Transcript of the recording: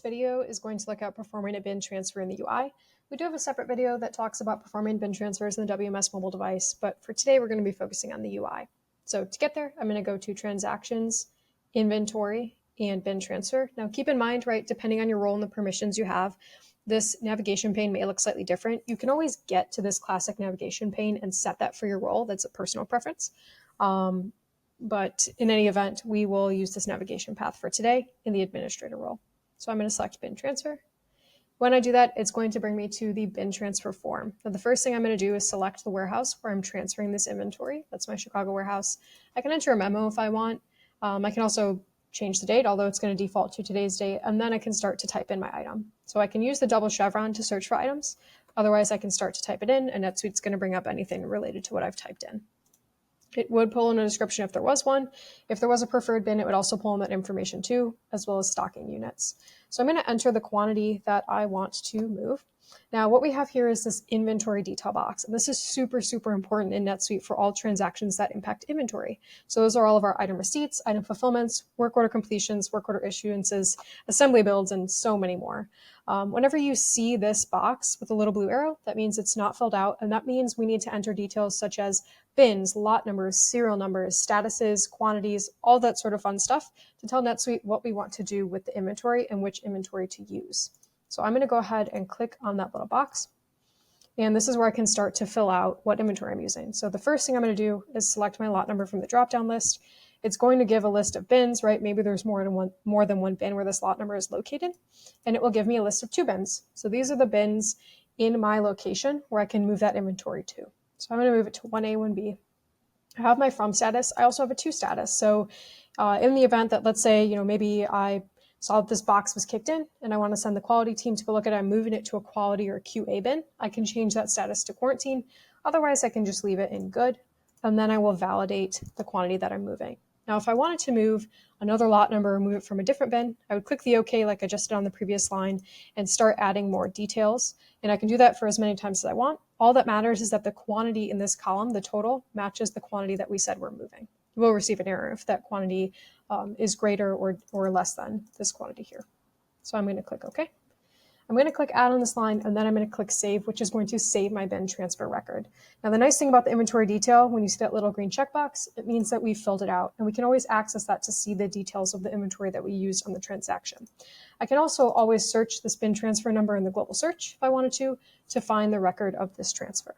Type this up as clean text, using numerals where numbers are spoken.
video is going to look at performing a bin transfer in the UI. We do have a separate video that talks about performing bin transfers in the WMS mobile device, but for today we're going to be focusing on the UI. So to get there, I'm going to go to Transactions, Inventory, and Bin Transfer. Now keep in mind, right, depending on your role and the permissions you have, this navigation pane may look slightly different. You can always get to this classic navigation pane and set that for your role. That's a personal preference. But in any event, we will use this navigation path for today in the administrator role. So I'm going to select bin transfer. When I do that, it's going to bring me to the bin transfer form. Now, the first thing I'm going to do is select the warehouse where I'm transferring this inventory. That's my Chicago warehouse. I can enter a memo if I want. I can also change the date, although it's going to default to today's date, and then I can start to type in my item. So I can use the double chevron to search for items. Otherwise, I can start to type it in, and NetSuite's going to bring up anything related to what I've typed in. It would pull in a description if there was one. If there was a preferred bin, it would also pull in that information too, as well as stocking units. So I'm going to enter the quantity that I want to move. Now, what we have here is this inventory detail box. And this is super, super important in NetSuite for all transactions that impact inventory. So those are all of our item receipts, item fulfillments, work order completions, work order issuances, assembly builds, and so many more. Whenever you see this box with a little blue arrow, that means it's not filled out. And that means we need to enter details such as bins, lot numbers, serial numbers, statuses, quantities, all that sort of fun stuff to tell NetSuite what we want to do with the inventory and which inventory to use. So I'm going to go ahead and click on that little box. And this is where I can start to fill out what inventory I'm using. So the first thing I'm going to do is select my lot number from the drop-down list. It's going to give a list of bins, right? Maybe there's more than one bin where this lot number is located. And it will give me a list of 2 bins. So these are the bins in my location where I can move that inventory to. So I'm going to move it to 1A, 1B. I have my from status. I also have a to status. So in the event that, let's say, maybe I saw that this box was kicked in and I want to send the quality team to go look at it, I'm moving it to a quality or a QA bin, I can change that status to quarantine. Otherwise, I can just leave it in good, and then I will validate the quantity that I'm moving. Now, if I wanted to move another lot number or move it from a different bin, I would click the OK like I just did on the previous line and start adding more details. And I can do that for as many times as I want. All that matters is that the quantity in this column, the total, matches the quantity that we said we're moving. We'll receive an error if that quantity is greater or less than this quantity here. So I'm going to click OK. I'm going to click Add on this line, and then I'm going to click Save, which is going to save my bin transfer record. Now, the nice thing about the inventory detail, when you see that little green checkbox, it means that we've filled it out, and we can always access that to see the details of the inventory that we used on the transaction. I can also always search this bin transfer number in the global search if I wanted to find the record of this transfer.